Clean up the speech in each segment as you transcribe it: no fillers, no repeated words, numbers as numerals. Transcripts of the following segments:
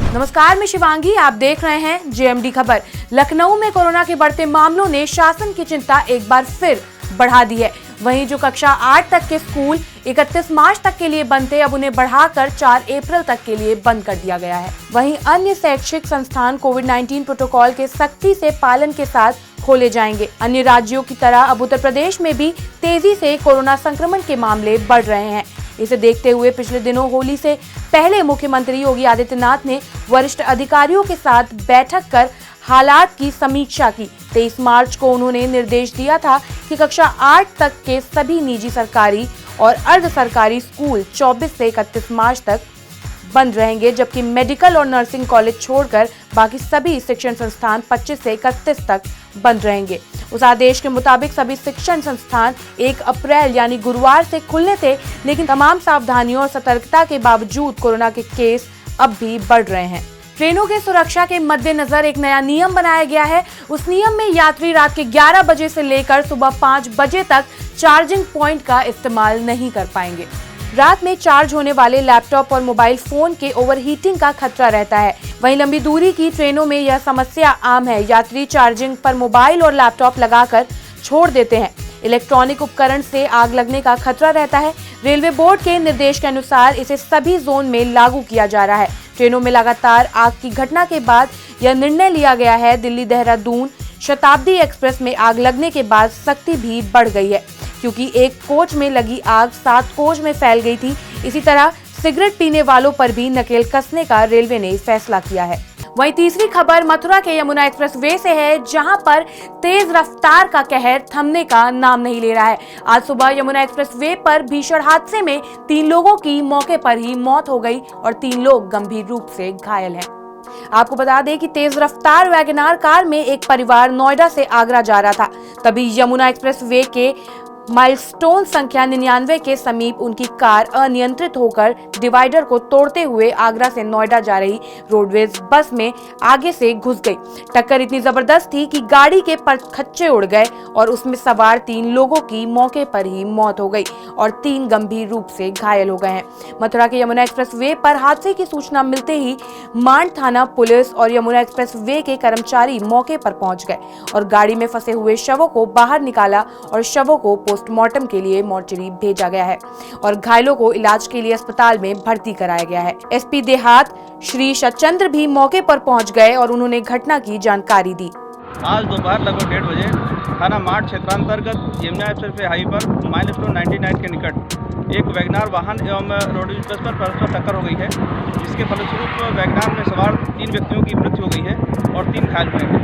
नमस्कार, मैं शिवांगी, आप देख रहे हैं जेएमडी खबर। लखनऊ में कोरोना के बढ़ते मामलों ने शासन की चिंता एक बार फिर बढ़ा दी है। वहीं जो कक्षा 8 तक के स्कूल 31 मार्च तक के लिए बंद थे, अब उन्हें बढ़ाकर 4 अप्रैल तक के लिए बंद कर दिया गया है। वहीं अन्य शैक्षिक संस्थान कोविड-19 प्रोटोकॉल के सख्ती से पालन के साथ खोले जाएंगे। अन्य राज्यों की तरह अब उत्तर प्रदेश में भी तेजी से कोरोना संक्रमण के मामले बढ़ रहे हैं। इसे देखते हुए पिछले दिनों होली से पहले मुख्यमंत्री योगी आदित्यनाथ ने वरिष्ठ अधिकारियों के साथ बैठक कर हालात की समीक्षा की। 23 मार्च को उन्होंने निर्देश दिया था कि कक्षा 8 तक के सभी निजी सरकारी और अर्ध सरकारी स्कूल 24 से 31 मार्च तक बंद रहेंगे, जबकि मेडिकल और नर्सिंग कॉलेज छोड़कर बाकी सभी शिक्षण संस्थान 25 से 31 तक बंद रहेंगे। उस आदेश के मुताबिक सभी शिक्षण संस्थान 1 अप्रैल यानी गुरुवार से खुलने थे, लेकिन तमाम सावधानियों और सतर्कता के बावजूद कोरोना के केस अब भी बढ़ रहे हैं। ट्रेनों के सुरक्षा के मद्देनजर एक नया नियम बनाया गया है। उस नियम में यात्री रात के 11 बजे से लेकर सुबह 5 बजे तक चार्जिंग पॉइंट का इस्तेमाल नहीं कर पाएंगे। रात में चार्ज होने वाले लैपटॉप और मोबाइल फोन के ओवरहीटिंग का खतरा रहता है। वहीं लंबी दूरी की ट्रेनों में यह समस्या आम है। यात्री चार्जिंग पर मोबाइल और लैपटॉप लगाकर छोड़ देते हैं। इलेक्ट्रॉनिक उपकरण से आग लगने का खतरा रहता है। रेलवे बोर्ड के निर्देश के अनुसार इसे सभी जोन में लागू किया जा रहा है। ट्रेनों में लगातार आग की घटना के बाद यह निर्णय लिया गया है। दिल्ली देहरादून शताब्दी एक्सप्रेस में आग लगने के बाद सख्ती भी बढ़ गई है, क्योंकि एक कोच में लगी आग 7 कोच में फैल गई थी। इसी तरह सिगरेट पीने वालों पर भी नकेल कसने का रेलवे ने फैसला किया है। वहीं तीसरी खबर मथुरा के यमुना एक्सप्रेस वे से है, जहां पर तेज रफ्तार का कहर थमने का नाम नहीं ले रहा है। आज सुबह यमुना एक्सप्रेस वे पर भीषण हादसे में 3 लोगों की मौके पर ही मौत हो गई और 3 लोग गंभीर रूप से घायल हैं। आपको बता दें कि तेज रफ्तार वैगनार कार में एक परिवार नोएडा से आगरा जा रहा था। तभी यमुना एक्सप्रेस वे के माइलस्टोन संख्या 99 के समीप उनकी कार अनियंत्रित होकर डिवाइडर को तोड़ते हुए आगरा से नोएडा जा रही रोडवेज बस में आगे से घुस गई। टक्कर इतनी जबरदस्त थी कि गाड़ी के परखच्चे उड़ गए और उसमें सवार 3 लोगों की मौके पर ही मौत हो गई और 3 गंभीर रूप से घायल हो गए हैं। मथुरा के यमुना एक्सप्रेस वे पर हादसे की सूचना मिलते ही मांड थाना पुलिस और यमुना एक्सप्रेस वे के कर्मचारी मौके पर पहुंच गए और गाड़ी में फंसे हुए शवों को बाहर निकाला और शवों को पोस्टमार्टम के लिए मोर्चरी भेजा गया है और घायलों को इलाज के लिए अस्पताल में भर्ती कराया गया है। एसपी देहात श्री सचंद्र भी मौके पर पहुंच गए और उन्होंने घटना की जानकारी दी। आज दोपहर लगभग 1:30 बजे थाना मार्ट क्षेत्रांतर्गत यमुना एक्सप्रेस वे हाईवे पर माइलस्टोन 99 के निकट एक वैगनार वाहन एवं रोडवेज बस पर परस्पर टक्कर हो गई है, जिसके फलस्वरूप वैगनार में सवार 3 व्यक्तियों की मृत्यु हो गई है और 3 घायल हुए हैं।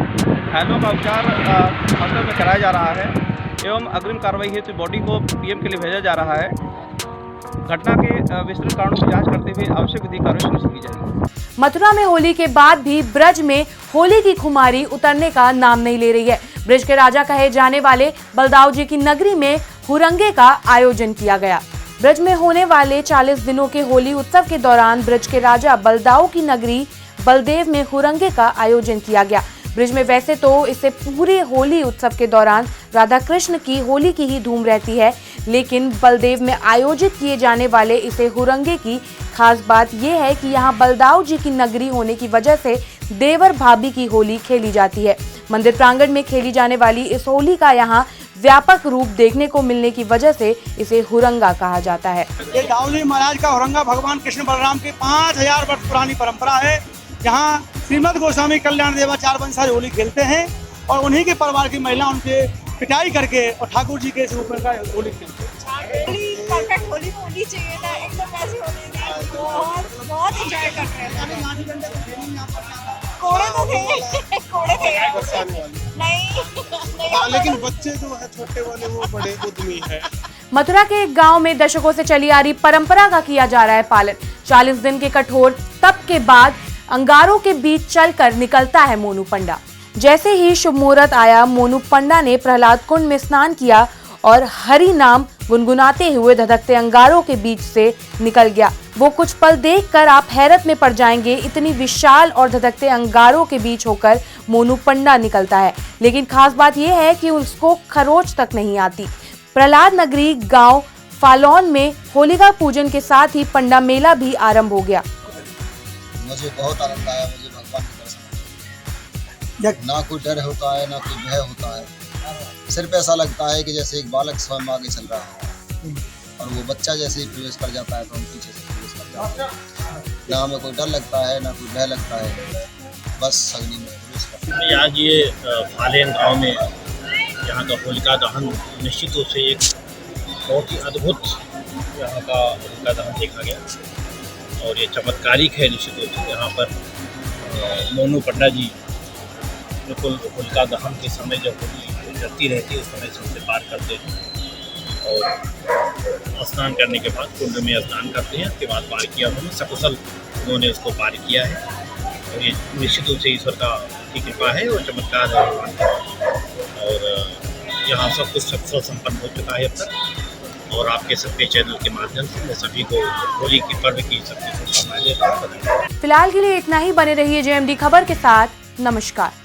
घायलों का उपचार हॉस्पिटल में कराया जा रहा है एवं अग्रिम कार्रवाई हेतु बॉडी को पीएम के लिए भेजा जा रहा है। घटना के विस्तृत कारणों की जांच करते हुए आवश्यक विधि कार्रवाई सुनिश्चित की जाएगी। मथुरा में होली के बाद भी ब्रज में होली की खुमारी उतरने का नाम नहीं ले रही है। ब्रज के राजा कहे जाने वाले बलदाऊ जी की नगरी में हुरंगे का आयोजन किया गया। ब्रज में होने वाले 40 दिनों के होली उत्सव के दौरान ब्रज के राजा बलदाऊ की नगरी बलदेव में हुरंगे का आयोजन किया गया। ब्रिज में वैसे तो इससे पूरे होली उत्सव के दौरान राधा कृष्ण की होली की ही धूम रहती है, लेकिन बलदेव में आयोजित किए जाने वाले इसे हुरंगे की खास बात यह है कि यहाँ बलदाऊ जी की नगरी होने की वजह से देवर भाभी की होली खेली जाती है। मंदिर प्रांगण में खेली जाने वाली इस होली का यहाँ व्यापक रूप देखने को मिलने की वजह से इसे हुरंगा कहा जाता है। ये दाऊ जी महाराज का हुरंगा भगवान कृष्ण बलराम की 5000 वर्ष पुरानी परंपरा है। यहाँ श्रीमद गोस्वामी कल्याण देवाचार्य वंशज होली खेलते हैं और उन्हीं के परिवार की महिला उनके पिटाई करके और ठाकुर जी के रूप में होली खेलते हैं। परफेक्ट होली होनी चाहिए ना, एकदम ऐसी होली बहुत एंजॉय कर रहे हैं। कोड़े तो थे, कोड़े थे नहीं, लेकिन बच्चे जो है छोटे वाले वो बड़े उद्यमी है। मथुरा के एक गांव में दशकों से चली आ रही परंपरा का किया जा रहा है पालन। 40 दिन के कठोर तप के बाद अंगारों के बीच चलकर निकलता है मोनू पंडा। जैसे ही शुभ मुहूर्त आया, मोनू पंडा ने प्रहलाद कुंड में स्नान किया और हरि नाम गुनगुनाते हुए धधकते अंगारों के बीच से निकल गया। वो कुछ पल देखकर आप हैरत में पड़ जाएंगे। इतनी विशाल और धधकते अंगारों के बीच होकर मोनू पंडा निकलता है, लेकिन खास बात यह है कि उसको खरोच तक नहीं आती। प्रहलाद नगरी गांव फालौन में होलिका पूजन के साथ ही पंडा मेला भी आरंभ हो गया। मुझे बहुत आनंद आया, मुझे भगवान के दर्शन जग- ना कोई डर होता है ना कोई भय होता है। सिर्फ ऐसा लगता है कि जैसे एक बालक स्वयं आगे चल रहा है और वो बच्चा जैसे ही प्रवेश कर जाता है तो हम पीछे से प्रवेश कर जाते हैं। ना हमें कोई डर लगता है ना कोई भय लगता है, बस अग्नि में प्रवेश करते हैं। आज ये फालेन गांव में यहाँ का होलिका दहन निश्चित रूप से एक बहुत ही अद्भुत यहाँ का होलिका दहन देखा गया और ये चमत्कारिक है निश्चित रूप से। यहाँ पर मोनू पंडा जी बिल्कुल होलिका दहन के समय जब होली जलती रहती है उस समय से उसे पार करते हैं और स्नान करने के बाद कुंड में स्नान करते हैं। उसके बाद पार किया उन्होंने, सकुशल उन्होंने उसको पार किया है और ये निश्चित रूप से ईश्वर की कृपा है और चमत्कार है भगवान का। और यहाँ सब कुछ सफल संपन्न हो चुका है अब तक और आपके सबके चैनल के माध्यम से मैं सभी को होली के पर्व की सबकी शुभकामनाएं देता हूँ। फिलहाल के लिए इतना ही। बने रहिए जेएमडी खबर के साथ। नमस्कार।